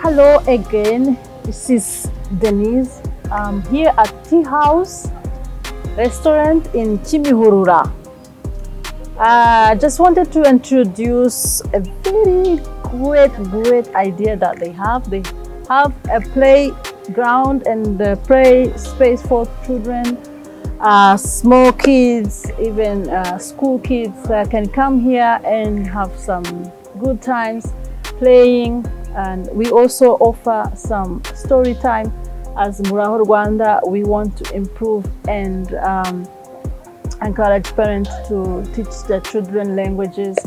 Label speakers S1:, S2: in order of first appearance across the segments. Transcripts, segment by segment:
S1: Hello again, this is Denyse. I'm here at Tea House restaurant in Kimihurura. I just wanted to introduce a very great idea that they have. They have a playground and a play space for children, small kids, even school kids can come here and have some good times playing. And we also offer some story time. As Muraho Rwanda, we want to improve and encourage parents to teach their children languages.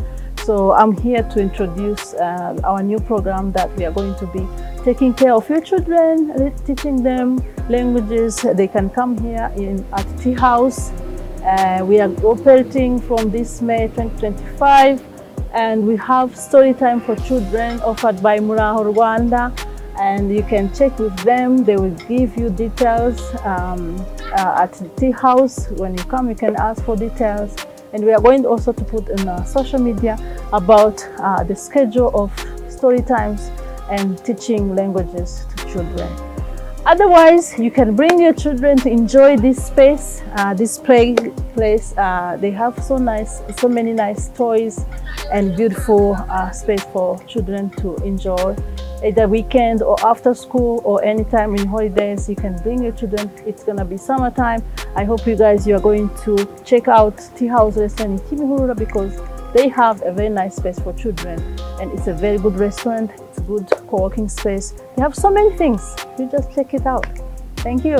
S1: So I'm here to introduce our new program that we are going to be taking care of your children, teaching them languages. They can come here at Tea House. We are operating from this May 2025. And we have story time for children offered by Muraho Rwanda, and you can check with them. They will give you details at the Tea House. When you come, you can ask for details. And we are going also to put in social media about the schedule of story times and teaching languages to children. Otherwise, you can bring your children to enjoy this space, this place. They have so many nice toys and beautiful space for children to enjoy. Either weekend or after school or anytime in holidays, you can bring your children. It's gonna be summertime. I hope you are going to check out Tea House Restaurant in Kimihurura because they have a very nice space for children, and it's a very good restaurant. It's a good co-working space. They have so many things. You just check it out. Thank you.